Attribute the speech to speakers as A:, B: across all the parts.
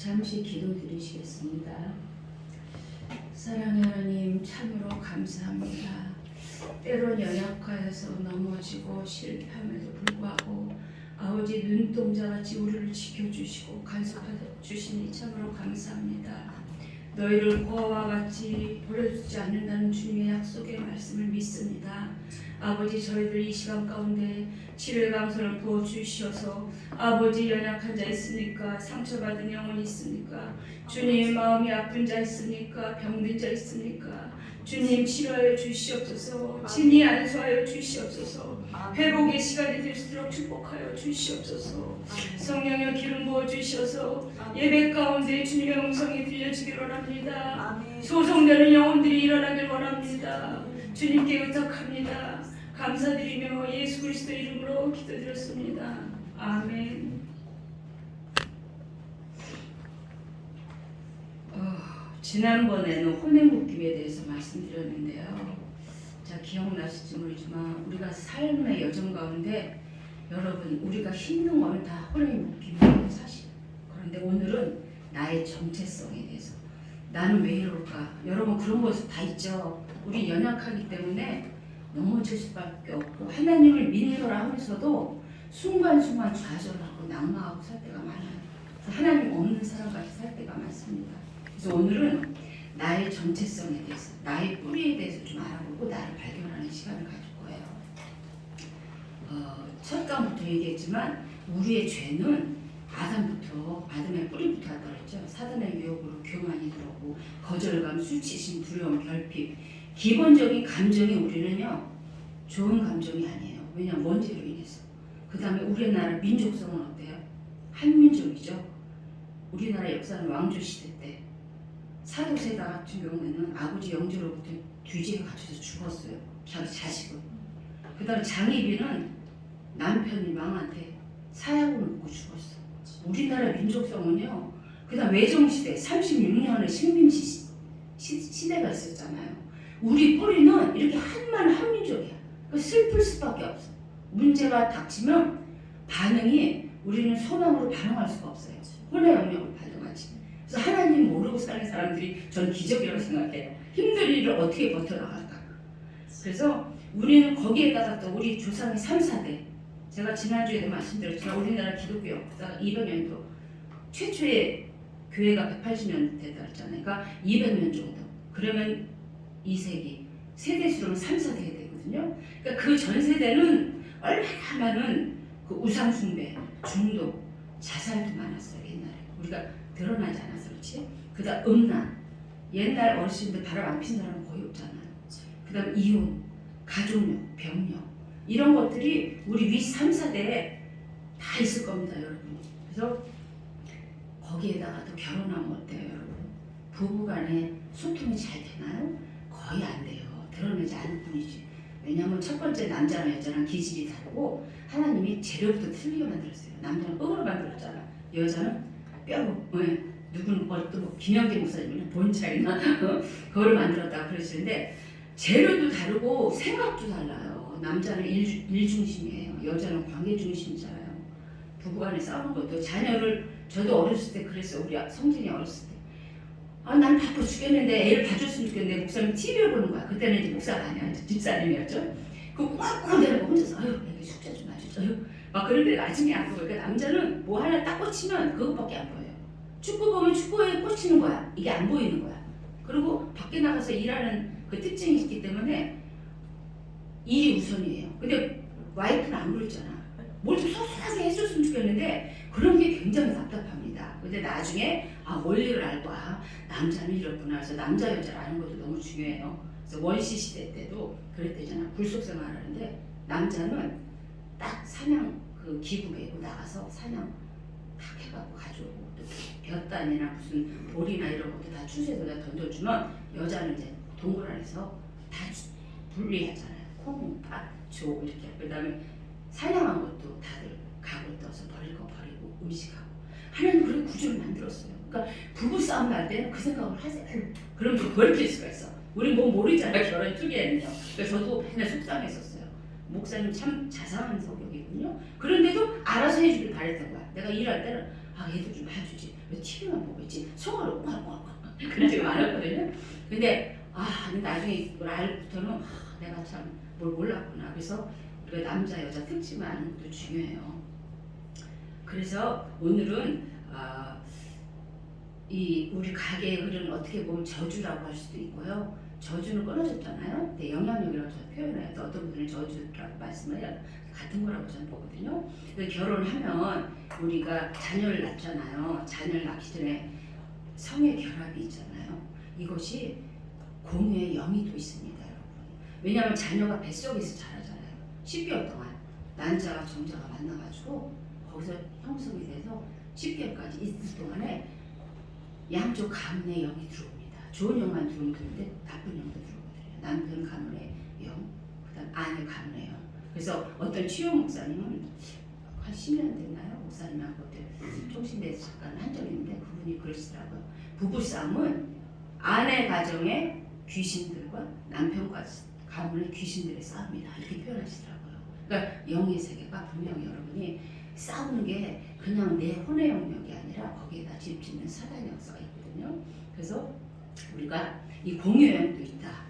A: 잠시 기도드리시겠습니다. 사랑의 하나님, 참으로 감사합니다. 때론 연약하여서 넘어지고 실패함에도 불구하고 아버지 눈동자같이 우리를 지켜주시고 간섭해 주시니 참으로 감사합니다. 너희를 고아와 같이 버려두지 않는다는 주님의 약속의 말씀을 믿습니다. 아버지, 저희들 이 시간 가운데 치료의 강선을 부어주시어서 아버지, 연약한 자 있습니까? 상처받은 영혼이 있습니까? 주님, 마음이 아픈 자 있습니까? 병든 자 있습니까? 주님, 치료하여 주시옵소서. 진히 안수하여 주시옵소서. 회복의 시간이 될수록 축복하여 주시옵소서. 성령의 기름 부어 주셔서 예배 가운데 주님의 음성이 들려지기를 원합니다. 소송되는 영혼들이 일어나길 원합니다. 주님께 의탁합니다. 감사드리며 예수 그리스도 이름으로 기도드렸습니다. 아멘. 지난번에는 혼의 묶임에 대해서 말씀드렸는데요. 자, 기억나실지 모르지만 우리가 삶의 여정 가운데 여러분, 우리가 힘든 거는 다 혼의 묶임이에요, 사실. 그런데 오늘은 나의 정체성에 대해서, 나는 왜 이럴까? 여러분, 그런 것이 다 있죠. 우리 연약하기 때문에 넘어질 수밖에 없고 하나님을 믿노라 하면서도 순간순간 좌절하고 낙마하고 살 때가 많아요. 하나님 없는 사람같이 살 때가 많습니다. 그래서 오늘은 나의 정체성에 대해서, 나의 뿌리에 대해서 좀 알아보고 나를 발견하는 시간을 가질 거예요. 첫 강부터 얘기했지만 우리의 죄는 아담의 뿌리부터 왔다고 했죠. 사단의 유혹으로 교만이 들어오고 거절감, 수치심, 두려움, 결핍, 기본적인 감정이 우리는요 좋은 감정이 아니에요. 왜냐하면 원죄로 인해서. 그 다음에 우리나라 민족성은 어때요? 한민족이죠. 우리나라 역사는 왕조시대 때 사도세다 같은 경우에는 아버지 영제로부터 뒤지에 갇혀서 죽었어요. 자기 자식은. 그 다음에 장희빈은 남편이 망한테 사약을 먹고 죽었어. 우리나라 민족성은요. 그 다음 외정시대 36년의 식민지 시대가 있었잖아요. 우리 뿌리는 이렇게 한민족이야. 슬플 수밖에 없어. 문제가 닥치면 반응이, 우리는 소망으로 반응할 수가 없어요. 혼의 영역을 발동하지. 그래서 하나님 모르고 사는 사람들이 전 기적이라고 생각해요. 힘든 일을 어떻게 버텨나갈까. 그래서 우리는 거기에다가 또 우리 조상의 3, 4대, 제가 지난주에도 말씀드렸지만 우리나라 기독교 역사가 200년도, 최초의 교회가 180년 됐다 했잖아요. 그러니까 200년 정도. 그러면 2세기, 세대수로는 3, 4대가 되거든요. 그러니까 그 전 세대는 얼마나 많은 그 우상 숭배, 중독, 자살도 많았어요. 옛날에 우리가 드러나지 않아서 그렇지. 그다음 음란, 옛날 어르신들 바람 안 핀 사람은 거의 없잖아요. 그다음 이혼, 가족력, 병력, 이런 것들이 우리 위 3, 4대에 다 있을 겁니다, 여러분. 그래서 거기에다가 또 결혼하면 어때요, 여러분? 부부간에 소통이 잘 되나요? 거의 안 돼요. 드러내지 않을 뿐이지. 왜냐하면 첫 번째 남자랑 여자랑 기질이 다르고 하나님이 재료부터 틀리게 만들었어요. 남자는 흙으로 만들었잖아. 여자는 뼈로. 누구는 또 김영재 목사님은 본차이나 그거를 만들었다고 그러시는데 재료도 다르고 생각도 달라요. 남자는 일 중심이에요. 여자는 관계 중심이잖아요. 부부간에 싸우는 것도 자녀를, 저도 어렸을 때 그랬어요. 우리 성진이 어렸을 때. 난 바빠 죽겠는데 애를 봐줬으면 좋겠는데 목사님 TV를 보는 거야. 그때는 이제 목사가 아니야. 집사님이었죠. 그 꽉꽉 대고 혼자서 여기 숙제 좀 해주죠. 막 그런데 나중에 안 보여요. 그러니까 남자는 뭐 하나 딱 꽂히면 그것밖에 안 보여요. 축구 보면 축구에 꽂히는 거야. 이게 안 보이는 거야. 그리고 밖에 나가서 일하는 그 특징이 있기 때문에 일이 우선이에요. 근데 와이프는 안 그러잖아. 뭘 좀 소소하게 해줬으면 좋겠는데 그런 게 굉장히 답답합니다. 근데 나중에 원리를 알고 남자는 이렇구나. 그래서 남자 여자를 아는 것도 너무 중요해요. 그래서 원시 시대 때도 그랬대잖아. 불속 생활을 하는데 남자는 딱 사냥 그 기구 메고 나가서 사냥 탁 해갖고 가져오고 또 볕단이나 무슨 돌이나 이런 것도 다 추수해서 던져주면 여자는 이제 동굴 안에서 다 분리하잖아요. 콩, 팥, 조 이렇게. 그 다음에 사냥한 것도 다들 각을 떠서 버릴 거 버리고 음식하고. 하나님 그런 구조를 만들었어요. 그러니까 부부싸움 날 때는 그 생각을 하세요. 그럼 좀 버릴 수가 있어. 우리 뭐 모르잖아요. 결혼 초기에는요. 그래서 저도 맨날 속상했었어요. 목사님 참 자상한 성격이군요. 그런데도 알아서 해주길 바랬던 거야. 내가 일할 때는 아 얘도 좀 봐주지. 왜 TV만 보고 있지? 속으로 꽉꽉꽉 그런 적이 많았거든요. 근데 근데 나중에 이걸 알부터는 내가 참 뭘 몰랐구나. 그래서 우리가 남자 여자 특징을 아는 것도 중요해요. 그래서 오늘은 이 우리 가게의 흐름은 어떻게 보면 저주라고 할 수도 있고요. 저주는 끊어졌잖아요. 근데 영향력이라고 저는 표현해요. 어떤 분들은 저주라고 말씀을 해요. 같은 거라고 저는 보거든요. 결혼하면 우리가 자녀를 낳잖아요. 자녀를 낳기 전에 성의 결합이 있잖아요. 이것이 공유의 영이도 있습니다, 여러분. 왜냐하면 자녀가 뱃속에서 자라잖아요. 10개월 동안 난자와 정자가 만나가지고 거기서 형성이 돼서 10개월까지 있을 동안에 양쪽 가문의 영이 들어옵니다. 좋은 영만 들어오면 되는데 나쁜 영도 들어오거든요. 남편 가문의 영, 그다음 아내 가문의 영. 그래서 어떤 치유 목사님은 한 10년 됐나요? 목사님하고 그때 총신대에서 잠깐 한 적이 있는데 그분이 그러시더라고요. 부부싸움은 아내 가정의 귀신들과 남편 가문의 귀신들의 싸움이다. 이렇게 표현하시더라고요. 그러니까 영의 세계가 분명히 여러분이 싸우는 게 그냥 내 혼의 영역이 아니라 거기에다 집짓는 사단의 역사가 있거든요. 그래서 우리가 이 공유형도 있다.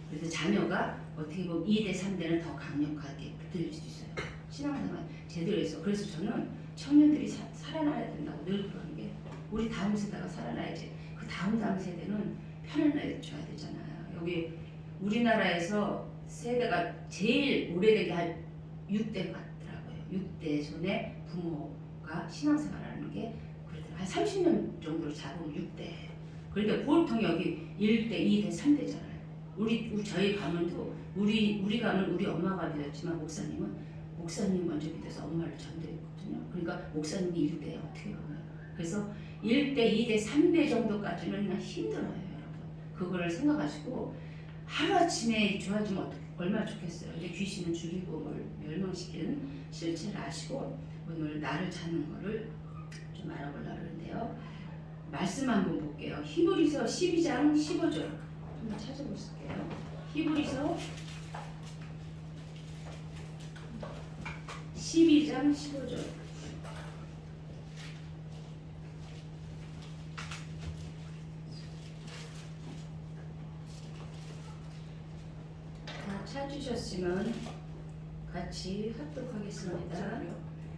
A: 그래서 자녀가 어떻게 보면 2대 3대는 더 강력하게 붙들릴 수 있어요. 신앙생활 제대로 해서. 그래서 저는 청년들이 살아나야 된다고 늘 그러는 게 우리 다음 세대가 살아나야지. 그 다음 세대는 편안해져야 되잖아요. 여기 우리나라에서 세대가 제일 오래되게 할 6대 같더라고요. 6대 손에 부모가 신앙생활하는 게 그러더라고요. 한 30년 정도로 잡으면 6대. 그런데 보통 여기 1대, 2대, 3대잖아요. 저희 가문도 우리 가문 우리 엄마가 믿었지만 목사님 먼저 믿어서 엄마를 전도했거든요. 그러니까 목사님이 1대 어떻게 보면. 그래서 1대, 2대, 3대 정도까지는 그냥 힘들어요, 여러분. 그거를 생각하시고 하루아침에 좋아지면 얼마나 좋겠어요. 근데 귀신은 죽이고 멸망시키는 실체를 아시고 오늘 나를 찾는 거를 좀 알아보려고 하는데요. 말씀 한번 볼게요. 히브리서 12장 15절 한번 찾아보실게요. 히브리서 12장 15절. 다 찾으셨으면 같이 합독하겠습니다.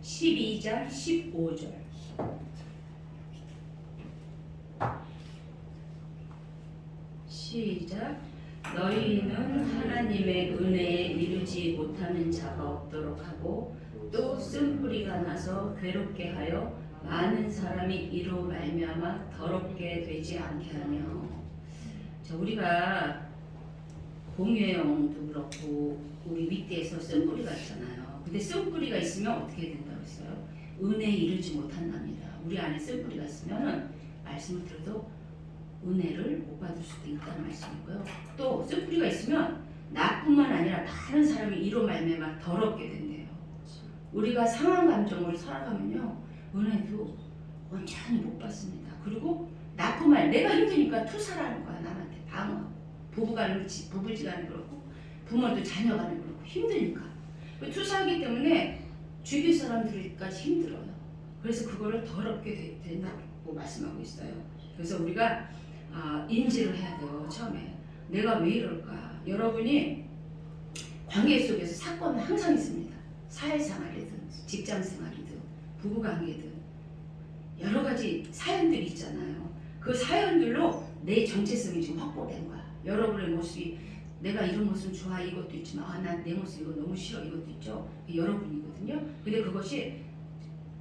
A: 12장 15절. 시작. 너희는 하나님의 은혜에 이르지 못하는 자가 없도록 하고 또 쓴뿌리가 나서 괴롭게 하여 많은 사람이 이로 말미암아 더럽게 되지 않게 하며. 자, 우리가 공유의 영도 그렇고 우리 밑에서 쓴뿌리가 있잖아요. 근데 쓴뿌리가 있으면 어떻게 된다고 했어요? 은혜에 이르지 못한답니다. 우리 안에 쓴뿌리가 있으면 말씀을 들어도 은혜를 못 받을 수도 있다는 말씀이고요. 또 쓴뿌리가 있으면 나뿐만 아니라 많은 사람이 이로 말미암아 더럽게 된대요. 우리가 상한 감정으로 살아가면요 은혜도 온전히 못 받습니다. 그리고 나뿐만 내가 힘드니까 투사라는 거야. 남한테 방어. 부부지간에 그렇고 부모도 자녀간에 그렇고 힘드니까 투사하기 때문에 주변 사람들까지 힘들어요. 그래서 그거를 더럽게 된다고 말씀하고 있어요. 그래서 우리가 인지를 해야 돼요. 처음에 내가 왜 이럴까. 여러분이 관계 속에서 사건은 항상 있습니다. 사회생활이든 직장생활이든 부부관계든 여러 가지 사연들이 있잖아요. 그 사연들로 내 정체성이 지금 확보된 거야. 여러분의 모습이 내가 이런 모습 좋아 이것도 있지만 난 내 모습 이거 너무 싫어 이것도 있죠. 여러분이거든요. 근데 그것이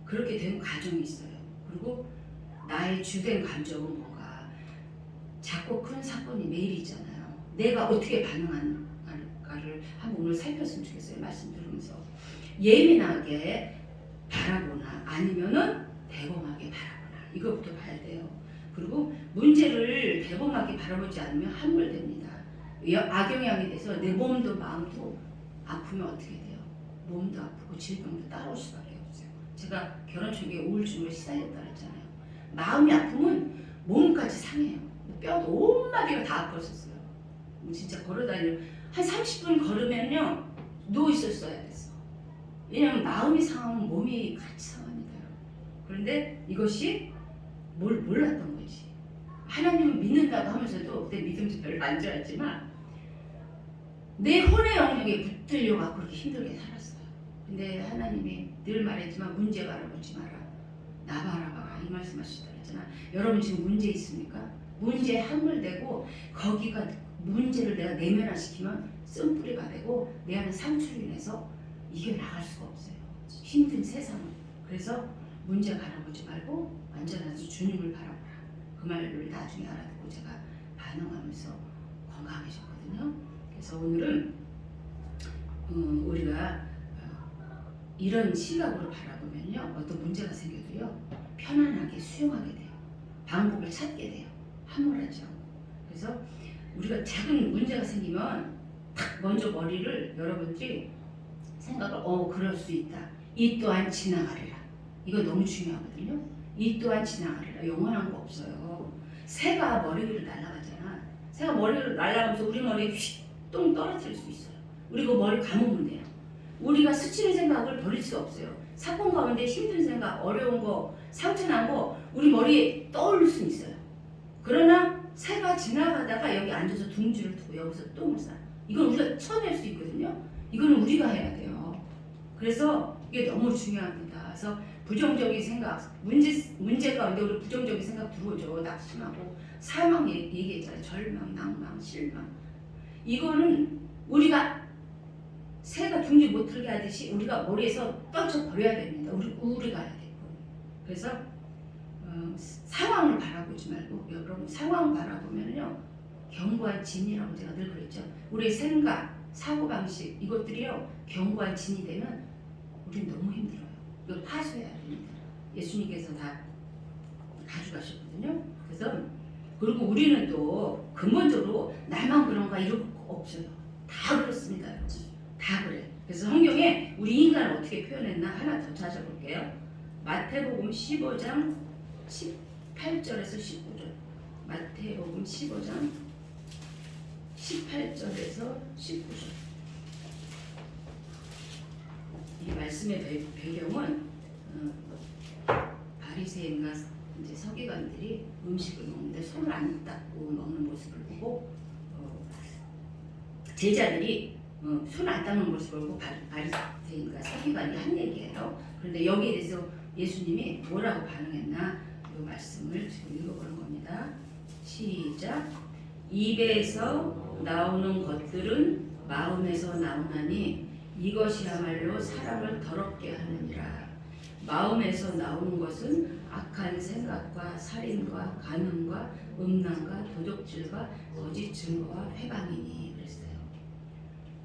A: 그렇게 된 과정이 있어요. 그리고 나의 주된 감정은 뭔가 작고 큰 사건이 매일 있잖아요. 내가 어떻게 반응할까를 한번 오늘 살폈으면 좋겠어요. 말씀 들으면서 예민하게 바라보나 아니면은 대범하게 바라보나 이것부터 봐야 돼요. 그리고 문제를 대범하게 바라보지 않으면 함몰됩니다. 악영향이 돼서 내 몸도 마음도 아프면 어떻게 돼요? 몸도 아프고 질병도 따라올 수밖에 없어요. 제가 결혼 초기에 우울증으로 시달렸다 그랬잖아요. 마음이 아프면 몸까지 상해요. 뼈도 온마디가 다 아팠었어요. 진짜 걸어다니는 한 30분 걸으면요 누워 있었어야 됐어. 왜냐면 마음이 상하면 몸이 같이 상합니다. 그런데 그런데 이것이 몰랐던 거지. 하나님을 믿는다고 하면서도 내 믿음도 별로 안 좋았지만 내 혼의 영역에 붙들려고 그렇게 힘들게 살았어요. 근데 하나님이 늘 말했지만 문제 바라보지 마라. 나 바라봐라. 이 말씀하시더라 했잖아. 여러분 지금 문제 있습니까? 문제에 함몰되고 거기가 문제를 내가 내면화시키면 쓴뿌리가 되고 내 안에 상처로 인해서 이겨나갈 수가 없어요. 힘든 세상을. 그래서 문제 바라보지 말고 완전하게 주님을 바라보라. 그 말을 나중에 알아듣고 제가 반응하면서 건강해졌거든요. 그래서 오늘은 우리가 이런 시각으로 바라보면요, 어떤 문제가 생겨도요 편안하게 수용하게 돼요. 방법을 찾게 돼요. 함몰하지 않고. 그래서 우리가 작은 문제가 생기면 탁 먼저 머리를 여러분들이 생각을 그럴 수 있다. 이 또한 지나가리라. 이거 너무 중요하거든요. 이 또한 지나가리라. 영원한 거 없어요. 새가 머리 위로 날아가잖아. 새가 머리 위로 날아가면서 우리 머리에 휘똥 떨어뜨릴 수 있어요. 우리 그 머리 감으면 돼요. 우리가 스치는 생각을 버릴 수가 없어요. 사건 가운데 힘든 생각, 어려운 거, 상처난 거 우리 머리에 떠오를 수 있어요. 그러나 새가 지나가다가 여기 앉아서 둥지를 두고 여기서 똥을 싸. 이건 우리가 쳐낼 수 있거든요. 이거는 우리가 해야 돼요. 그래서 이게 너무 중요합니다. 그래서 부정적인 생각, 문제 가운데 우리 부정적인 생각 들어오죠. 낙심하고 사망 얘기했잖아요. 절망, 낭망, 실망. 이거는 우리가 새가 둥지 못 틀게 하듯이 우리가 머리에서 떨쳐버려야 됩니다. 우리가 해야 되고. 그래서 상황을 바라보지 말고 여러분 상황 바라보면요 견고한 진이라고 제가 늘 그랬죠. 우리의 생각, 사고방식 이것들이요 견고한 진이 되면 우리는 너무 힘들어요. 이걸 파수해야 됩니다. 예수님께서 다 가져가셨거든요. 그래서 그리고 우리는 또 근본적으로 나만 그런가 이럴 거 없어요. 다 그렇습니다. 여러분. 다 그래. 그래서 성경에 우리 인간을 어떻게 표현했나 하나 더 찾아볼게요. 마태복음 15장 18절에서 19절. 마태복음 15장 18절에서 19절. 이 말씀의 배경은 바리새인과 이제 서기관들이 음식을 먹는데 손을 안 닦고 먹는 모습을 보고 제자들이 손 안 닦는 모습을 보고 바리새인과 서기관이 한 얘기예요. 그런데 여기에 대해서 예수님이 뭐라고 반응했나 이 말씀을 지금 읽어보는 겁니다. 시작. 입에서 나오는 것들은 마음에서 나오나니 이것이야말로 사람을 더럽게 하느니라. 마음에서 나오는 것은 악한 생각과 살인과 간음과 음란과 도둑질과 거짓 증거와 회방이니 그랬어요.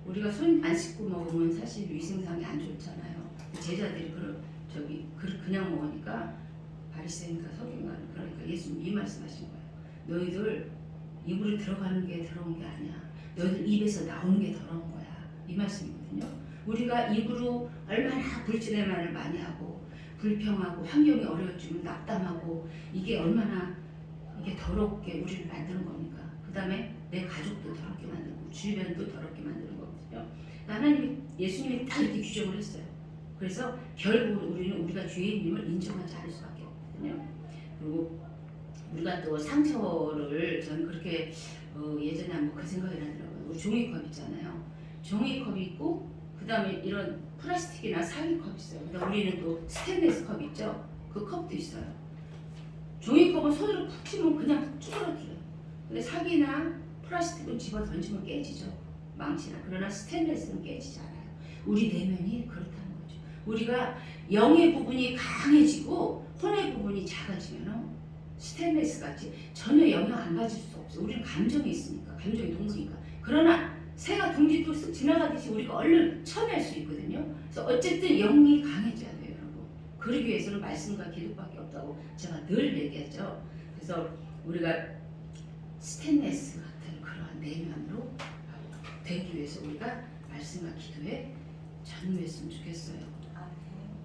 A: 우리가 손 안 씻고 먹으면 사실 위생상이 안 좋잖아요. 제자들이 그냥 먹으니까 바리새인과 서기관 그러니까 예수님 이 말씀하신 거예요. 너희들 입으로 들어가는 게 더러운 게 아니야. 너희들 입에서 나오는 게 더러운 거야. 이 말씀이거든요. 우리가 입으로 얼마나 불신의 말을 많이 하고 불평하고 환경이 어려워지면 낙담하고 이게 얼마나 이게 더럽게 우리를 만드는 겁니까? 그 다음에 내 가족도 더럽게 만들고 주변도 더럽게 만드는 거거든요. 하나님이 예수님이 딱 이렇게 규정을 했어요. 그래서 결국 우리는 우리가 죄인임을 인정하지 않을 수밖에 없거든요. 그리고 우리가 또 상처를 저는 그렇게 예전에 한번 그 생각이 나더라고요. 종이컵 있잖아요. 종이컵이 있고 그 다음에 이런 플라스틱이나 사기컵 있어요. 그다음 우리는 또 스테인리스 컵 있죠. 그 컵도 있어요. 종이컵은 손으로 푹 치면 그냥 푹 쭈그러들어요. 근데 사기나 플라스틱은 집어 던지면 깨지죠. 망치나. 그러나 스테인리스는 깨지지 않아요. 우리 내면이 그렇다는 거죠. 우리가 영의 부분이 강해지고 혼의 부분이 작아지면 스테인리스 같이 전혀 영향 안 가질 수 없어요. 우리는 감정이 있으니까. 감정이 동물이니까. 그러나 새가 둥지 또 쓱 지나가듯이 우리가 얼른 쳐낼 수 있거든요. 그래서 어쨌든 영이 강해져야 돼요, 여러분. 그러기 위해서는 말씀과 기도밖에 없다고 제가 늘 얘기하죠. 그래서 우리가 스테인리스 같은 그러한 내면으로 되기 위해서 우리가 말씀과 기도에 전무했으면 좋겠어요.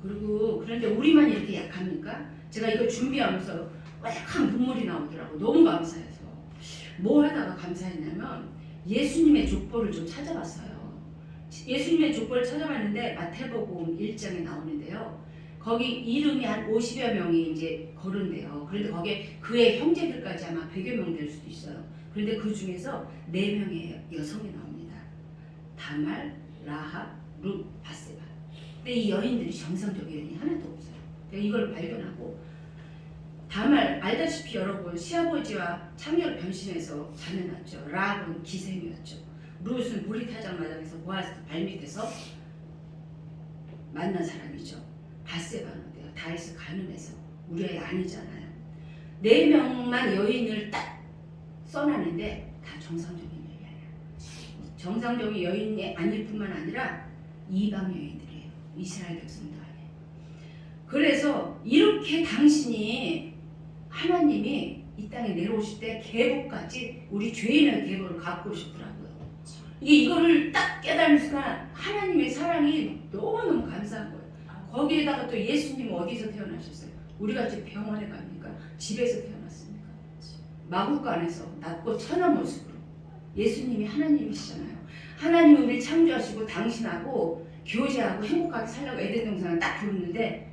A: 그리고 그런데 우리만 이렇게 약합니까? 제가 이걸 준비하면서 약간 눈물이 나오더라고. 너무 감사해서. 뭐 하다가 감사했냐면 예수님의 족보를 좀 찾아봤어요. 예수님의 족보를 찾아봤는데 마태복음 1장에 나오는데요. 거기 이름이 한 50여 명이 이제 거론돼요. 그런데 거기에 그의 형제들까지 아마 100여 명 될 수도 있어요. 그런데 그 중에서 4명의 여성이 나옵니다. 다말, 라합, 룻, 바세바. 근데 이 여인들이 정상적인 여인이 하나도 없어요. 이걸 발견하고 다말 알다시피 여러분 시아버지와 창녀로 변신해서 자녀 낳았죠. 라합은 기생이었죠. 룻은 보리타작 마당에서 보아스 발밑에서 만난 사람이죠. 바세바는 어때요? 다윗을 가늠해서 우리의 아니잖아요. 4명만 여인을 딱 써놨는데 다 정상적인 여인이 아니에요. 정상적인 여인이 아닐 뿐만 아니라 이방 여인들이에요. 이스라엘 백성도 아니에요. 그래서 이렇게 당신이 하나님이 이 땅에 내려오실 때 계보까지 우리 죄인의 계보를 갖고 오셨더라고요. 이거를 딱 깨달은 순간 하나님의 사랑이 너무너무 감사한 거예요. 거기에다가 또 예수님 어디서 태어나셨어요? 우리가 지금 병원에 갑니까? 집에서 태어났습니까? 마구간에서 낮고 천한 모습으로. 예수님이 하나님이시잖아요. 하나님이 우리 창조하시고 당신하고 교제하고 행복하게 살려고 에덴 동산을 딱 부르는데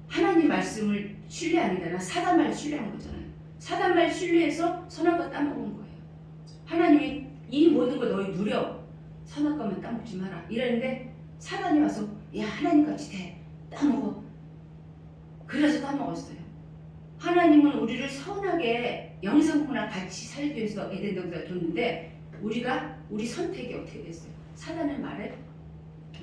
A: 하나님 말씀을 신뢰하니까 사단 말 신뢰한 거잖아요. 사단 말 신뢰해서 선악과 따먹은 거예요. 하나님이 이 모든 거 너희 누려. 선악과만 따먹지 마라. 이랬는데 사단이 와서 야 하나님같이 돼. 따먹어. 그래서 따먹었어요. 하나님은 우리를 선하게 영생구나 같이 살기 위해서 에덴 동산에 뒀는데 우리 선택이 어떻게 됐어요? 사단의 말에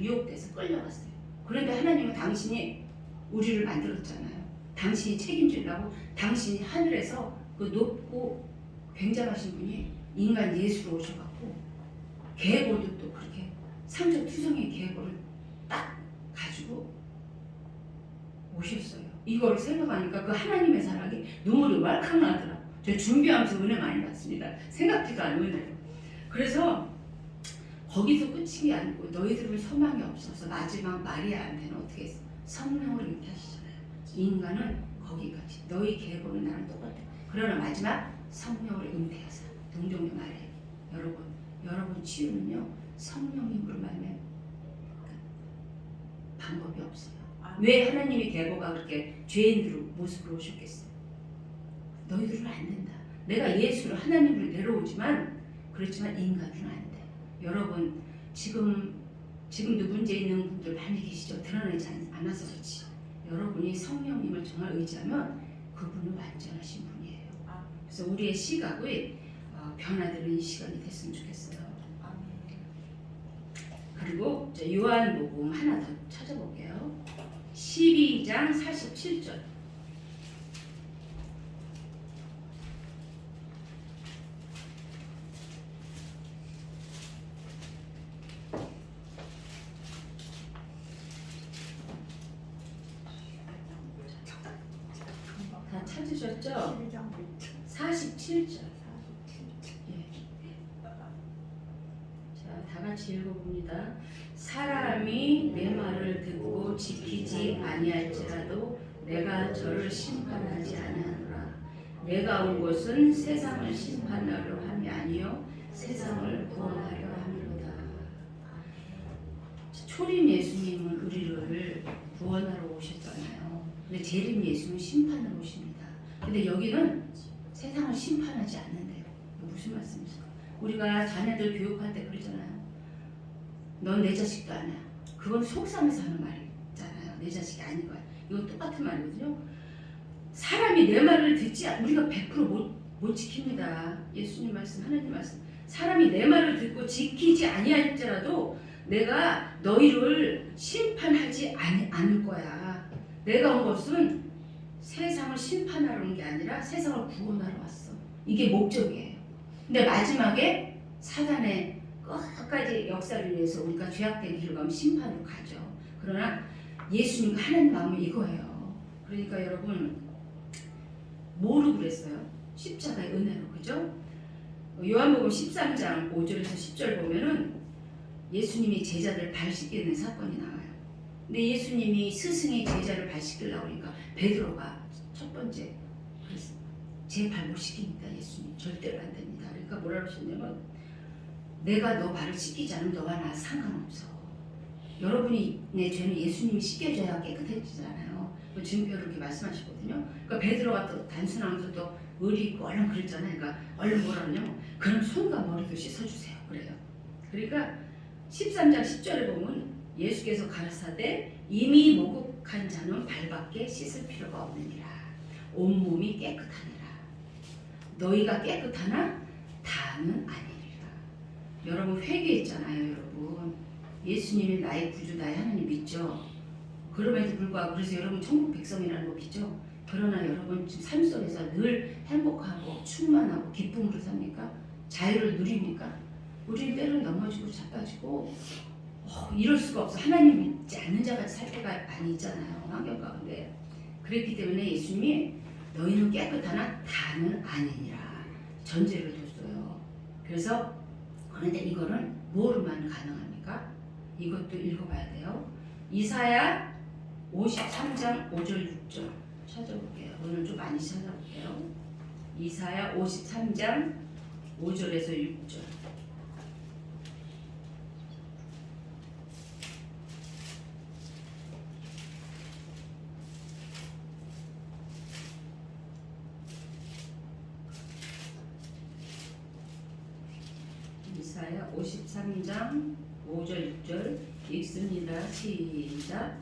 A: 유혹돼서 끌려갔어요. 그런데 하나님은 당신이 우리를 만들었잖아요. 당신이 책임지려고 당신이 하늘에서 그 높고 굉장하신 분이 인간 예수로 오셔갖고 계보도 또 그렇게 상처투성의 계보를 딱 가지고 오셨어요. 이거를 생각하니까 그 하나님의 사랑이 눈물이 왈칵 나더라고요. 저 준비하면서 은혜 많이 받습니다. 생각지도 않은 은혜로. 그래서 거기서 끝이 게 아니고 너희들은 소망이 없어서 마지막 마리아한테는 어떻게 했어? 성령을 잉태하시잖아요. 인간은 거기까지. 너희 계보는 나랑 똑같아. 그러나 마지막 성령을 잉태하사. 동정녀 마리아. 여러분 치유는요 성령님으로 말면 방법이 없어요. 왜 하나님의 계보가 그렇게 죄인들 모습으로 오셨겠어요? 너희들은 안 된다. 내가 예수를 하나님으로 내려오지만 그렇지만 인간은 안 돼. 여러분 지금도 문제 있는 분들 많이 계시죠. 드러나지 않아서 그렇지. 여러분이 성령님을 정말 의지하면 그분은 완전하신 분이에요. 그래서 우리의 시각의 변화되는 시간이 됐으면 좋겠어요. 그리고 요한복음 하나 더 찾아볼게요. 12장 47절. 다 찾으셨죠? 47절. 다 같이 읽어봅니다. 사람이 내 말을 듣고 지키지 아니할지라도 내가 저를 심판하지 아니하노라. 내가 온 곳은 세상을 심판하려 함이 아니요 세상을 구원하려 함이로다. 초림 예수님은 우리를 구원하러 오셨잖아요. 근데 재림 예수는 심판하러 오십니다. 근데 여기는 세상을 심판하지 않는데요. 무슨 말씀이실까? 우리가 자녀들 교육할 때 그러잖아요. 넌 내 자식도 아니야. 그건 속상해서 하는 말이잖아요. 내 자식이 아닌 거야. 이건 똑같은 말이거든요. 사람이 내 말을 듣지 우리가 100% 못 지킵니다. 예수님 말씀, 하나님 말씀. 사람이 내 말을 듣고 지키지 아니할지라도 내가 너희를 심판하지 않을 거야. 내가 온 것은 세상을 심판하러 온 게 아니라 세상을 구원하러 왔어. 이게 목적이에요. 근데 마지막에 사단의 끝까지 역사를 위해서 우리가 죄악된 길을 가면 심판으로 가죠. 그러나 예수님과 하나님 마음이 이거예요. 그러니까 여러분 뭐로 그랬어요? 십자가의 은혜로. 그죠? 요한복음 13장 5절에서 10절 보면은 예수님이 제자들 발 씻기는 사건이 나와요. 근데 예수님이 스승이 제자를 발 씻기려고 하니까 베드로가 첫 번째 제 발 못 씻깁니다. 예수님 절대로 안 됩니다. 그러니까 뭐라고 하셨냐면 내가 너 발을 씻기지 않으면 너와 나 상관없어. 여러분이 내 죄는 예수님이 씻겨줘야 깨끗해지잖아요. 그 증표로 이렇게 말씀하시거든요. 그러니까 베드로가 또 단순하면서 또 의리 있고 얼른 그랬잖아요. 그러니까 얼른 뭐라 그러냐면 그럼 손과 머리도 씻어주세요. 그래요. 그러니까 13장 10절에 보면 예수께서 가라사대 이미 목욕한 자는 발밖에 씻을 필요가 없느니라. 온몸이 깨끗하니라. 너희가 깨끗하나 다는 아니리라. 여러분 회개했잖아요. 여러분 예수님이 나의 구주 나의 하나님 믿죠. 그럼에도 불구하고 그래서 여러분 천국 백성이라는 거 믿죠. 그러나 여러분 지금 삶 속에서 늘 행복하고 충만하고 기쁨으로 삽니까? 자유를 누립니까? 우리는 때로는 넘어지고 자빠지고 이럴 수가 없어. 하나님 믿지 않는 자같이 살 때가 많이 있잖아요. 환경 가운데. 그랬기 때문에 예수님이 너희는 깨끗하나 다는 아니니라 전제를 뒀어요. 그래서 그런데 이거는 뭐로만 가능합니까? 이것도 읽어봐야 돼요. 이사야 53장 5절 6절 찾아볼게요. 오늘 좀 많이 찾아볼게요. 이사야 53장 5절에서 6절. 이사야 53장 5절 6절 읽습니다. 시작.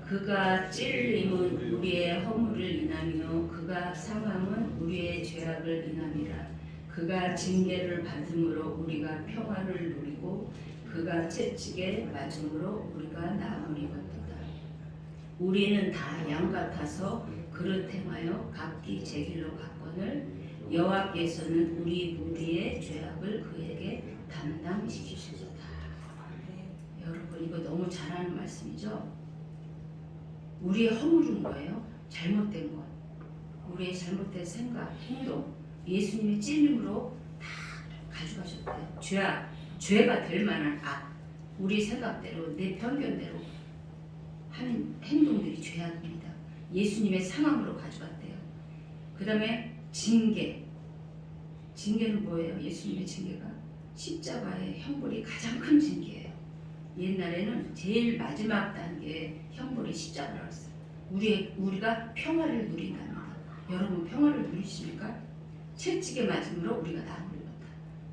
A: 그가 찔림은 우리의 허물을 인하며 그가 상함은 우리의 죄악을 인함이라. 그가 징계를 받음으로 우리가 평화를 누리고 그가 채찍에 맞음으로 우리가 나음을 입었도다. 우리는 다 양 같아서 그릇 행하여 각기 제 길로 갔거늘 여호와께서는 우리 무리의 죄악을 그에게 담당시키시도다. 여러분 이거 너무 잘하는 말씀이죠. 우리의 허물은 뭐예요? 잘못된 것, 우리의 잘못된 생각, 행동, 예수님의 찔림으로 다 가져가셨대요. 죄가 될 만한 악, 우리 생각대로 내 편견대로 하는 행동들이 죄악입니다. 예수님의 상함으로 가져갔대요. 그 다음에 징계는 뭐예요? 예수님의 징계가 십자가의 형벌이 가장 큰 징계예요. 옛날에는 제일 마지막 단계 형벌이 십자가라고 했어요. 우리가 평화를 누린답니다. 여러분 평화를 누리십니까? 채찍에 맞음으로 우리가 나음을 입었다.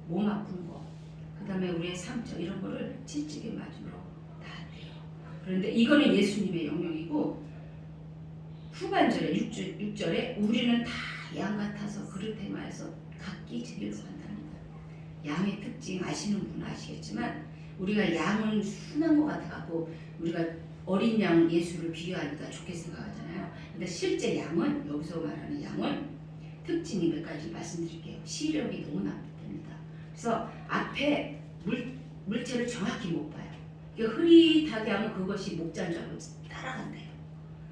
A: 몸 아픈 거, 그 다음에 우리의 상처 이런 거를 채찍에 맞음으로 나았대요. 그런데 이거는 예수님의 영역이고 후반절에 6절에 우리는 다 양 같아서 그릇 행하여서 각기 제 길로 간답니다. 양의 특징 아시는 분은 아시겠지만 우리가 양은 순한 것 같아갖고 우리가 어린 양 예수를 비유하니까 좋게 생각하잖아요. 근데 실제 양은 여기서 말하는 양은 특징이 몇 가지 말씀드릴게요. 시력이 너무 나쁩니다. 그래서 앞에 물체를 정확히 못 봐요. 그러니까 흐릿하게 하면 그것이 목자인 줄 알고 따라간대요.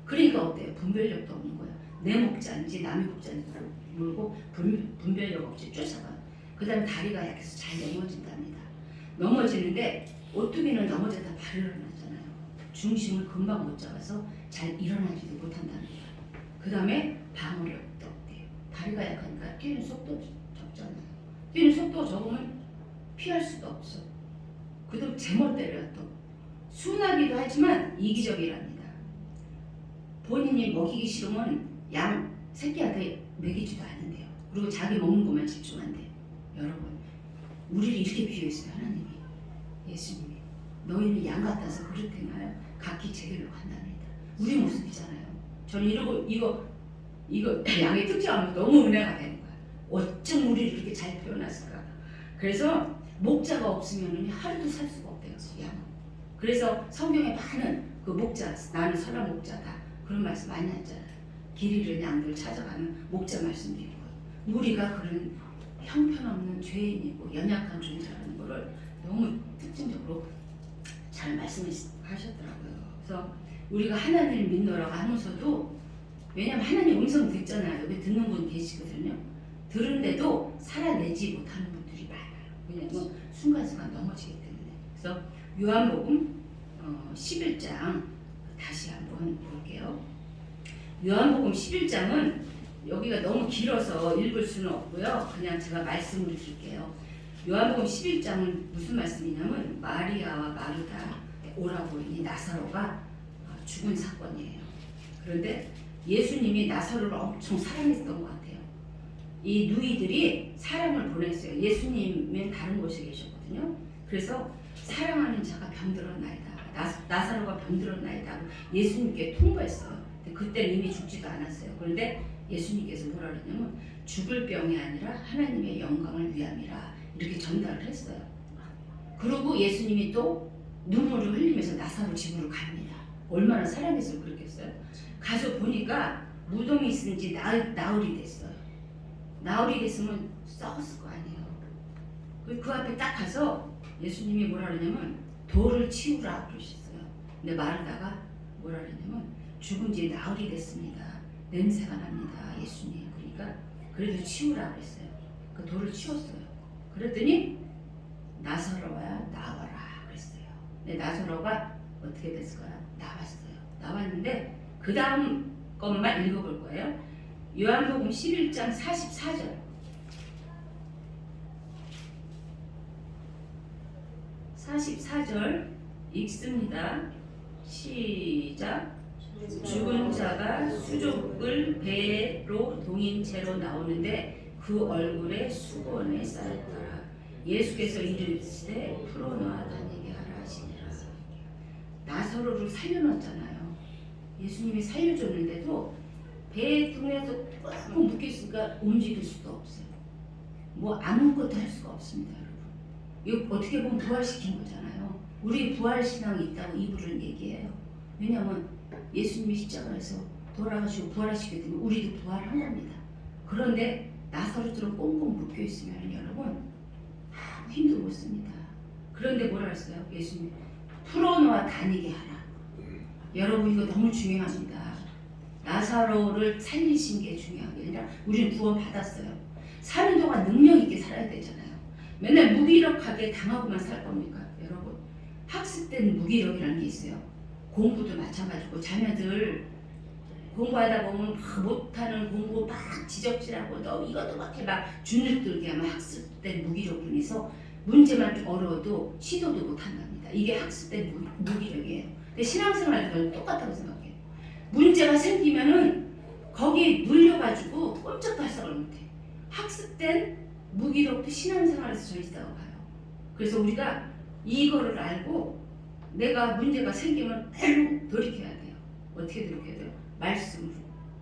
A: 그러니까 어때요? 분별력도 없는 거예요. 내 목자인지 남의 목자인지 모르고 분별력 없이 쫓아가요. 그 다음에 다리가 약해서 잘 넘어진답니다. 넘어지는데 오뚜기는 넘어졌다 바로 일어나잖아요. 중심을 금방 못 잡아서 잘 일어나지도 못한답니다. 그 다음에 방어력도 없대요. 다리가 약하니까 뛰는 속도 적잖아요. 뛰는 속도 적으면 피할 수도 없어. 그 다음 제멋대로야 또. 순하기도 하지만 이기적이랍니다. 본인이 먹이기 싫으면 양 새끼한테 먹이지도 않는데요. 그리고 자기 먹는 것만 집중한대요. 여러분 우리를 이렇게 비유했어요. 하나님이 예수님이 너희는 양 같아서 그릇 행하여 각기 제 길로 간답니다. 우리 모습이잖아요. 저는 이거 양의 특징하면 너무 은혜가 되는 거야. 어쩜 우리를 이렇게 잘 표현했을까. 그래서 목자가 없으면 하루도 살 수가 없대요. 양은. 그래서 성경에 많은 그 목자, 나는 선한 목자다 그런 말씀 많이 하잖아요. 길 잃은 양들 찾아가는 목자 말씀도 있고요. 우리가 그런 형편없는 죄인이고 연약한 존재라는 것을 너무 특징적으로 잘 말씀하셨더라고요. 그래서 우리가 하나님을 믿노라고 하면서도 왜냐하면 하나님 음성 듣잖아요. 여기 듣는 분 계시거든요. 들은데도 살아내지 못하는 분들이 많아요. 왜냐하면 순간순간 넘어지기 때문에. 그래서 요한복음 11장 다시 한번 볼게요. 요한복음 11장은 여기가 너무 길어서 읽을 수는 없고요. 그냥 제가 말씀을 드릴게요. 요한복음 11장은 무슨 말씀이냐면 마리아와 마르다 오라고 이 나사로가 죽은 사건이에요. 그런데 예수님이 나사로를 엄청 사랑했던 것 같아요. 이 누이들이 사랑을 보냈어요. 예수님은 다른 곳에 계셨거든요. 그래서 사랑하는 자가 병들었나이다. 나사로가 병들었나이다. 예수님께 통보했어요. 그때는 이미 죽지도 않았어요. 그런데 예수님께서 뭐라 그랬냐면 죽을 병이 아니라 하나님의 영광을 위함이라 이렇게 전달을 했어요. 그리고 예수님이 또 눈물을 흘리면서 나사로 집으로 갑니다. 얼마나 사랑해서 그렇겠어요? 가서 보니까 무덤이 있은 지 나흘이 됐어요. 나흘이 됐으면 썩었을 거 아니에요. 그 앞에 딱 가서 예수님이 뭐라 그러냐면 돌을 치우라 그러셨어요. 근데 마르다가 뭐라 그러냐면 죽은 지 나흘이 됐습니다. 냄새가 납니다. 예수님. 그러니까 그래도 치우라 그랬어요. 그 돌을 치웠어요. 그랬더니 나사로야 나와라 그랬어요. 근데 나사로가 어떻게 됐을까요? 나왔어요. 나왔는데 그 다음 것만 읽어볼 거예요. 요한복음 11장 44절 44절 읽습니다. 시작. 죽은 자가 수족을 배로 동인 채로 나오는데 그 얼굴에 수건에 쌓였더라. 예수께서 이르시되 풀어놓아 다니게 하라 하시니라. 나사로를 살려놨잖아요. 예수님이 살려줬는데도 배에 통해서 꽉 묶여있으니까 움직일 수도 없어요. 뭐 아무것도 할 수가 없습니다, 여러분. 이거 어떻게 보면 부활시킨 거잖아요. 우리 부활신앙이 있다고 이부는 얘기해요. 왜냐하면 예수님이 십자가에서 돌아가시고 부활하시기 때문에 우리도 부활한 겁니다. 그런데 나사로처럼 꽁꽁 묶여있으면 여러분 아무 힘도 못 씁니다. 그런데 뭐라 했어요? 예수님 풀어놓아 다니게 하라. 여러분 이거 너무 중요합니다. 나사로를 살리신 게 중요한 게 아니라 우리는 구원 받았어요. 사는 동안 능력 있게 살아야 되잖아요. 맨날 무기력하게 당하고만 살 겁니까? 여러분 학습된 무기력이라는 게 있어요. 공부도 마찬가지고 자녀들 공부하다 보면 못하는 공부 막 지적질하고 너 이것도 못해 막 주눅들게 하면 학습된 무기력으로 인해서 문제만 좀 어려워도 시도도 못한답니다. 이게 학습된 무기력이에요. 근데 신앙생활도 똑같다고 생각해요. 문제가 생기면은 거기에 눌려가지고 꼼짝도 할 생각을 못해. 학습된 무기력도 신앙생활에서 저 있다고 봐요. 그래서 우리가 이거를 알고 내가 문제가 생기면 바로 돌이켜야 돼요. 어떻게 돌이켜야 돼요? 말씀으로.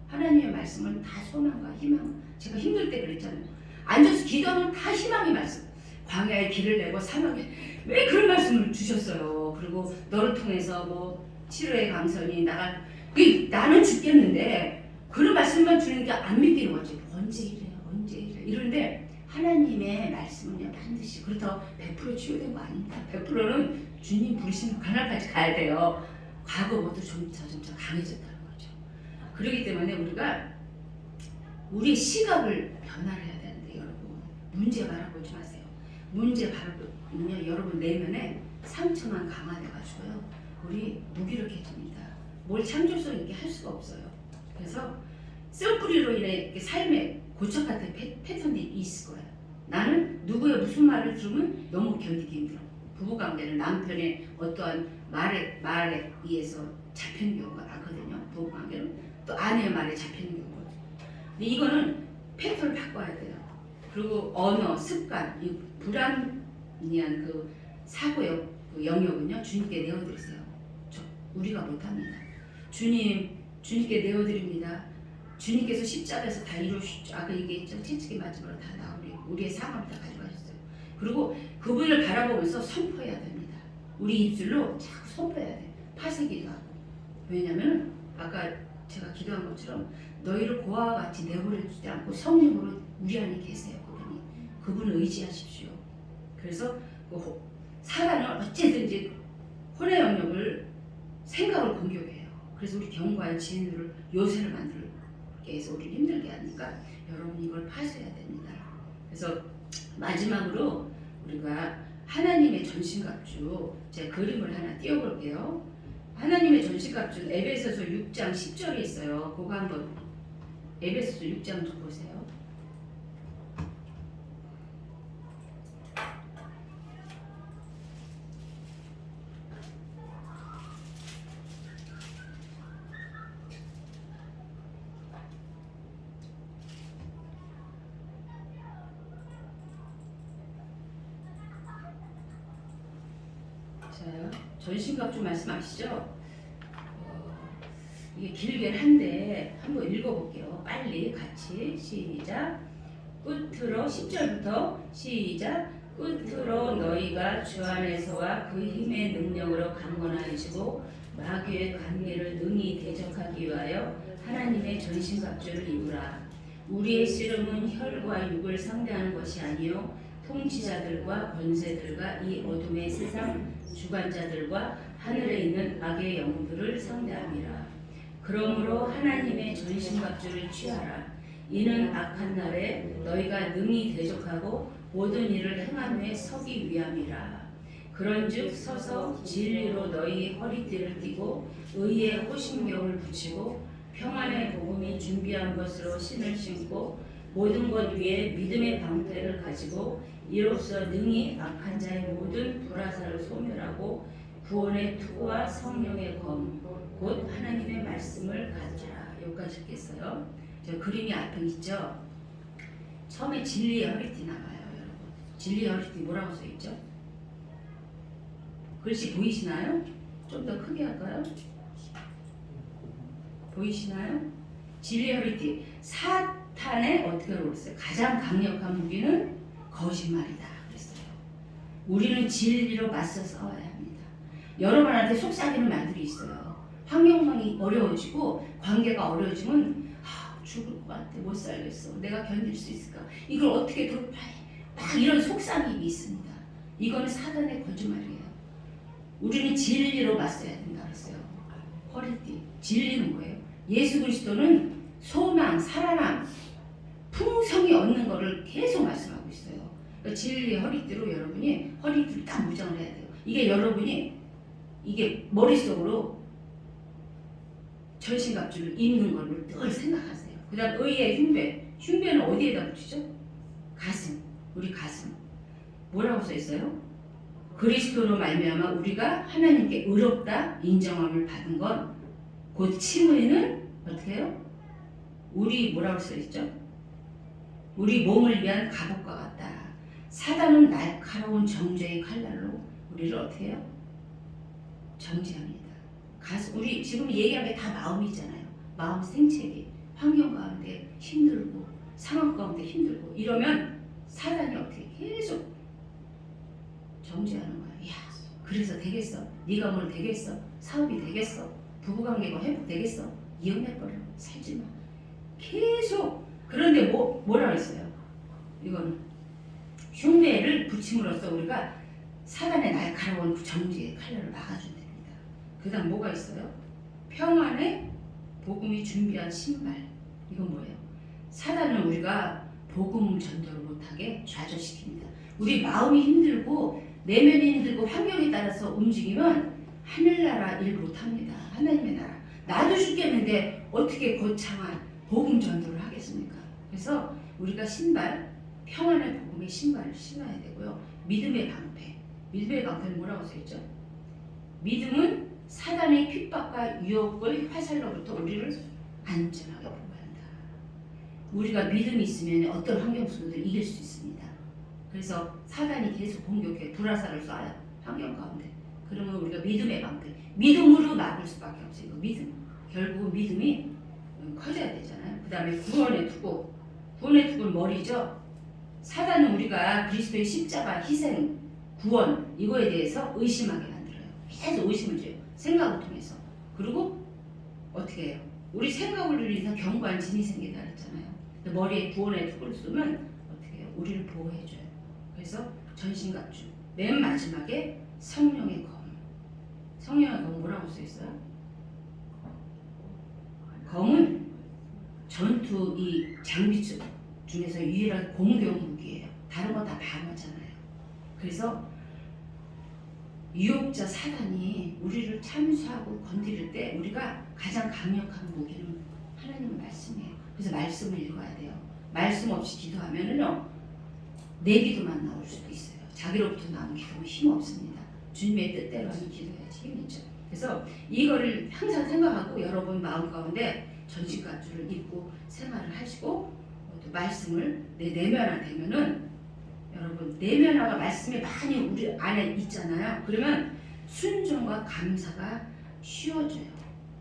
A: 하나님의 말씀은 다 소망과 희망. 제가 힘들 때 그랬잖아요. 앉아서 기도하면 다 희망의 말씀. 광야에 길을 내고 사막에 왜 그런 말씀을 주셨어요. 그리고 너를 통해서 뭐 치료의 강선이 나는 죽겠는데 그런 말씀만 주는 게 안 믿기는 거지. 언제 이래요? 언제 이래? 이러는데 하나님의 말씀은요 반드시 그렇다고 100% 치유된 거 아닙니다. 100%는 주님 부르시는 그날까지 가야 돼요. 과거보다 점차 강해졌다는 거죠. 그렇기 때문에 우리가 우리 시각을 변화해야 되는데 여러분 문제 바라보지 마세요. 문제 바라보면 여러분 내면에 상처만 강화돼가지고요 우리 무기력해집니다. 뭘 창조성 있게 할 수가 없어요. 그래서 썰뿌리로 인해 삶의 고착화된 패턴이 있을 거예요. 나는 누구의 무슨 말을 들으면 너무 견디기 힘들어. 부부관계는 남편의 어떠한 말에 의해서 잡히는 경우가 많거든요. 부부관계는 또 아내의 말에 잡히는 경우가. 근데 이거는 패턴을 바꿔야 돼요. 그리고 언어, 습관, 이 불합리한 그 사고의 그 영역은요 주님께 내어드리세요. 우리가 못합니다. 주님께 내어드립니다. 주님께서 십자가에서 다 이루시죠. 아까 얘기했죠. 채찍이 맞으므로 다 우리의 상함을 다 가져가셨어요. 그리고 그분을 바라보면서 선포해야 됩니다. 우리 입술로 자꾸 선포해야 돼. 파쇄기도 하고. 왜냐면 아까 제가 기도한 것처럼 너희를 고아와 같이 내버려두지 않고 성령으로 우리 안에 계세요. 그분을 의지하십시오. 그래서 그 사단은 어쨌든지 혼의 영역을 생각을 공격해요. 그래서 우리 경과의 지혜를 요새를 만들게 해서 우리를 힘들게 하니까 여러분 이걸 파쇄해야 됩니다. 그래서 마지막으로 우리가 하나님의 전신갑주 제가 그림을 하나 띄워볼게요. 하나님의 전신갑주는 에베소서 6장 10절에 있어요. 그거 한번 에베소서 6장 좀 보세요. 자, 전신갑주 말씀 아시죠? 이게 길긴 한데 한번 읽어볼게요. 빨리 같이 시작. 끝으로 10절부터 시작. 끝으로 너희가 주 안에서와 그 힘의 능력으로 강건하여지고 마귀의 관계를 능히 대적하기 위하여 하나님의 전신갑주를 입으라. 우리의 씨름은 혈과 육을 상대하는 것이 아니요 통치자들과 권세들과 이 어둠의 세상 주관자들과 하늘에 있는 악의 영들을 상대함이라. 그러므로 하나님의 전신갑주를 취하라. 이는 악한 날에 너희가 능히 대적하고 모든 일을 행한 후에 서기 위함이라. 그런즉 서서 진리로 너희 허리띠를 띠고 의의 호심경을 붙이고 평안의 복음이 준비한 것으로 신을 신고 모든 것 위에 믿음의 방패를 가지고 이로써 능히 악한 자의 모든 불화살을 소멸하고 구원의 투구와 성령의 검 곧 하나님의 말씀을 가지라. 여기까지 읽겠어요. 저 그림이 앞에 있죠. 처음에 진리의 허리띠 나와요, 여러분. 진리의 허리띠 뭐라고 써 있죠? 글씨 보이시나요? 좀 더 크게 할까요? 보이시나요? 진리의 허리띠. 사탄의 어떻게 그랬어요? 가장 강력한 무기는 거짓말이다 그랬어요. 우리는 진리로 맞서 싸워야 합니다. 여러분한테 속삭이는 말들이 있어요. 환경망이 어려워지고 관계가 어려워지면 죽을 것 같아, 못 살겠어, 내가 견딜 수 있을까, 이걸 어떻게 돌파해, 막 이런 속삭임이 있습니다. 이거는 사단의 거짓말이에요. 우리는 진리로 맞서야 된다 그랬어요. 허리띠. 진리는 뭐예요? 예수 그리스도는 소망, 살아남, 풍성히 얻는 것을 계속 말씀하고 있어요. 그러니까 진리의 허리띠로 여러분이 허리띠를 딱 무장을 해야 돼요. 이게 여러분이 이게 머릿속으로 전신갑주를 입는 것을 늘 생각하세요. 그 다음 의의 흉배. 흉배는 어디에다 붙이죠? 가슴. 우리 가슴. 뭐라고 써 있어요? 그리스도로 말미암아 우리가 하나님께 의롭다 인정함을 받은 것 곧 칭의는 어떻게 해요? 우리 뭐라고 써 있죠? 우리 몸을 위한 갑옷과 같다. 사단은 날카로운 정죄의 칼날로 우리를 어떻게 해요? 정죄합니다. 우리 지금 얘기한 게 다 마음이잖아요. 마음 생체기, 환경 가운데 힘들고 상황 가운데 힘들고 이러면 사단이 어떻게 계속 정죄하는 거야. 야, 그래서 되겠어? 네가 뭘 되겠어? 사업이 되겠어? 부부관계가 회복되겠어? 이혼해버려. 살지 마. 계속. 그런데 뭐라 했어요? 이건 흉내를 붙임으로써 우리가 사단의 날카로운 정죄의 칼날을 막아준다. 그 다음 뭐가 있어요? 평안의 복음이 준비한 신발. 이건 뭐예요? 사단은 우리가 복음 전도를 못하게 좌절시킵니다. 우리 마음이 힘들고 내면이 힘들고 환경에 따라서 움직이면 하늘나라 일 못합니다. 하나님의 나라. 나도 죽겠는데 어떻게 거창한 복음 전도를 하겠습니까? 그래서 우리가 신발, 평안의 복음의 신발을 신어야 되고요. 믿음의 방패. 믿음의 방패는 뭐라고 써있죠? 믿음은 사단의 핍박과 유혹의 화살로부터 우리를 안전하게 보호한다. 우리가 믿음이 있으면 어떤 환경 속에도 이길 수 있습니다. 그래서 사단이 계속 공격해 불화살을 쏴요. 환경 가운데. 그러면 우리가 믿음의 방패, 믿음으로 막을 수밖에 없어요. 믿음. 결국은 믿음이 커져야 되잖아요. 그 다음에 구원의 투구. 구원의 투구는 머리죠. 사단은 우리가 그리스도의 십자가, 희생, 구원 이거에 대해서 의심하게 만들어요. 계속 의심을 줘요. 생각을 통해서. 그리고 어떻게 해요? 우리 생각을 위해서 견고한 진이 생긴다 그랬잖아요. 머리에 구원의 투구를 쏘면 어떻게 해요? 우리를 보호해줘요. 그래서 전신갑주. 맨 마지막에 성령의 검. 성령의 검 뭐라고 써있어요? 검은 전투 이 장비 중에서 유일한 공격 무기예요. 다른 건 다 방어잖아요. 그래서 유혹자 사단이 우리를 참수하고 건드릴 때 우리가 가장 강력한 무기는 하나님의 말씀이에요. 그래서 말씀을 읽어야 돼요. 말씀 없이 기도하면은요, 내 기도만 나올 수도 있어요. 자기로부터 나오는 기도는 힘 없습니다. 주님의 뜻대로 하는 기도해야지 힘이 있죠. 그래서 이거를 항상 생각하고 여러분 마음 가운데 전신갑주를 입고 생활을 하시고 또 말씀을 내 내면화 되면은 여러분 내면화가 말씀이 많이 우리 안에 있잖아요. 그러면 순종과 감사가 쉬워져요.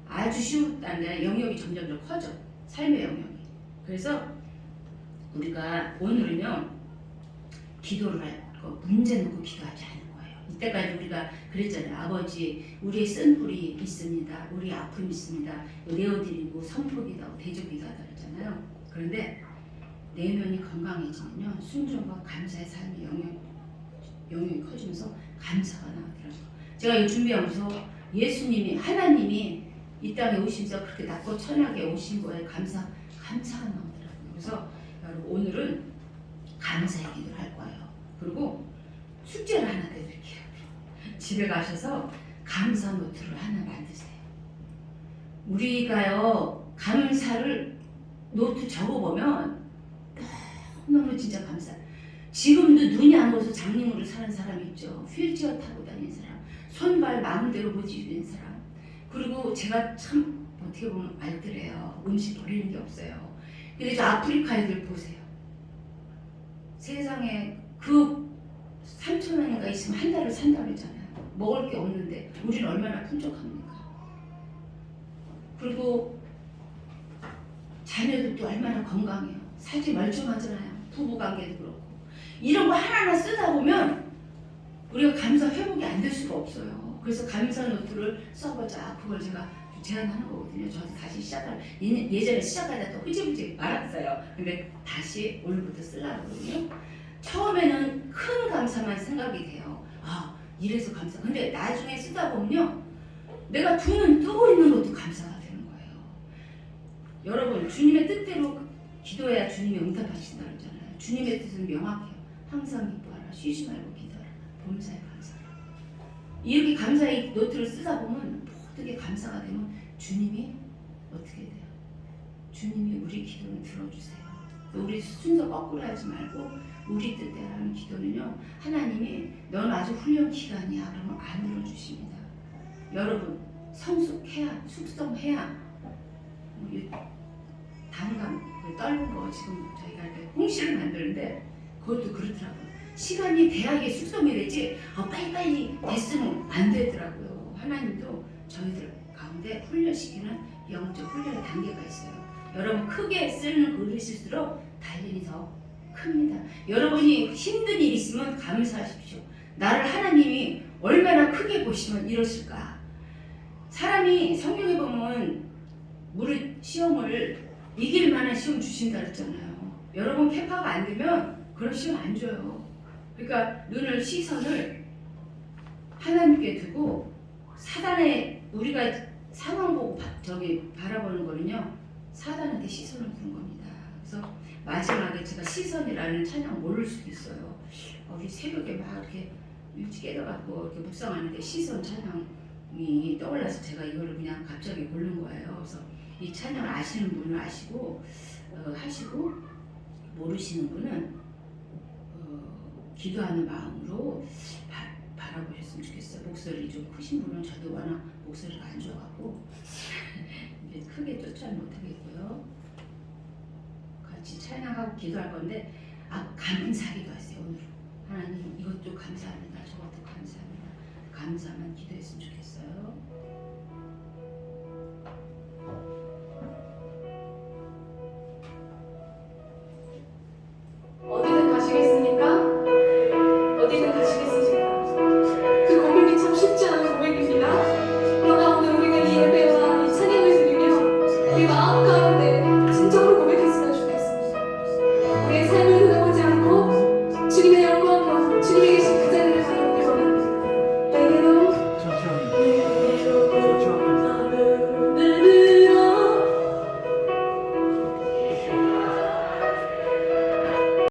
A: 아주 쉬웠다는 게 아니라 영역이 점점 더 커져. 삶의 영역이. 그래서 우리가 오늘은요 기도를 할 거 문제 놓고 기도하지 않는 거예요. 이때까지 우리가 그랬잖아요. 아버지 우리의 쓴 불이 있습니다. 우리 아픔이 있습니다. 내어드리고 선포기도 대조기도 하다 그랬잖아요. 그런데 내면이 건강해지면요 순종과 감사의 삶의 영역이 커지면서 감사가 나오더라고요. 제가 이 준비하면서 예수님이 하나님이 이 땅에 오시면서 그렇게 낮고 천하게 오신 거에 감사가 나오더라고요. 그래서 여러분 오늘은 감사의 기도를 할 거예요. 그리고 숙제를 하나 내드릴게요. 집에 가셔서 감사 노트를 하나 만드세요. 우리가요 감사를 노트 적어보면 너무 진짜 감사. 지금도 눈이 안 보여서 장님으로 사는 사람이 있죠. 휠체어 타고 다니는 사람, 손발 마음대로 못 움직이는 사람. 그리고 제가 참 어떻게 보면 알뜰해요. 음식 버리는 게 없어요. 근데 저 아프리카 애들 보세요. 세상에 그 3,000원인가 있으면 한 달을 산다고 그러잖아요. 먹을 게 없는데 우리는 얼마나 풍족합니까? 그리고 자녀들도 얼마나 건강해요. 살이 멀쩡하잖아요. 부부관계도 그렇고. 이런 거 하나하나 쓰다 보면 우리가 감사 회복이 안 될 수가 없어요. 그래서 감사 노트를 써보자. 그걸 제가 제안하는 거거든요. 저도 다시 예전에 시작하다 또 흐지부지 말았어요. 근데 다시 오늘부터 쓰려고 하거든요. 처음에는 큰 감사만 생각이 돼요. 아, 이래서 감사. 근데 나중에 쓰다 보면요. 내가 두 눈 뜨고 있는 것도 감사가 되는 거예요. 여러분, 주님의 뜻대로 기도해야 주님이 응답하신다고 그러잖아요. 주님의 뜻은 명확해요. 항상 기뻐하라. 쉬지 말고 기도하라. 범사에 감사하라. 이렇게 감사의 노트를 쓰다 보면 모든 게 감사가 되면 주님이 어떻게 돼요? 주님이 우리 기도를 들어주세요. 우리 순서 거꾸로 하지 말고 우리 뜻대로 하는 기도는요. 하나님이 너는 아주 훌륭한 기간이야. 그러면 안 들어주십니다. 여러분 성숙해야 숙성해야 단감 떫은 거 지금 저희가 이렇게 홍시를 만드는데 그것도 그렇더라고요. 시간이 돼야 이게 숙성이 되지 빨리빨리 됐으면 안 되더라고요. 하나님도 저희들 가운데 훈련시키는 영적 훈련의 단계가 있어요. 여러분 크게 쓰는 그릇일수록 달린이 더 큽니다. 여러분이 힘든 일 있으면 감사하십시오. 나를 하나님이 얼마나 크게 보시면 이러실까. 사람이 성경에 보면 시험을 이길 만한 시험 주신다 그랬잖아요. 여러분 캐파가 안 되면 그런 시험 안 줘요. 그러니까 시선을 하나님께 두고 사단의 우리가 상황 보고 바라보는 거는요. 사단한테 시선을 두는 겁니다. 그래서 마지막에 제가 시선이라는 찬양 모를 수도 있어요. 우리 새벽에 막 이렇게 일찍 깨어갖고 이렇게 묵상하는데 시선 찬양이 떠올라서 제가 이거를 그냥 갑자기 고른 거예요. 그래서 이 찬양을 아시는 분은 아시고 하시고 모르시는 분은 기도하는 마음으로 바라보셨으면 좋겠어요. 목소리 좀 크신 분은 저도 워낙 목소리가 안 좋아갖고 크게 쫓아는 못하겠고요. 같이 찬양하고 기도할 건데 감사기도 하세요. 오늘 하나님 이것도 감사합니다. 저것도 감사합니다. 감사만 기도했으면 좋겠어요.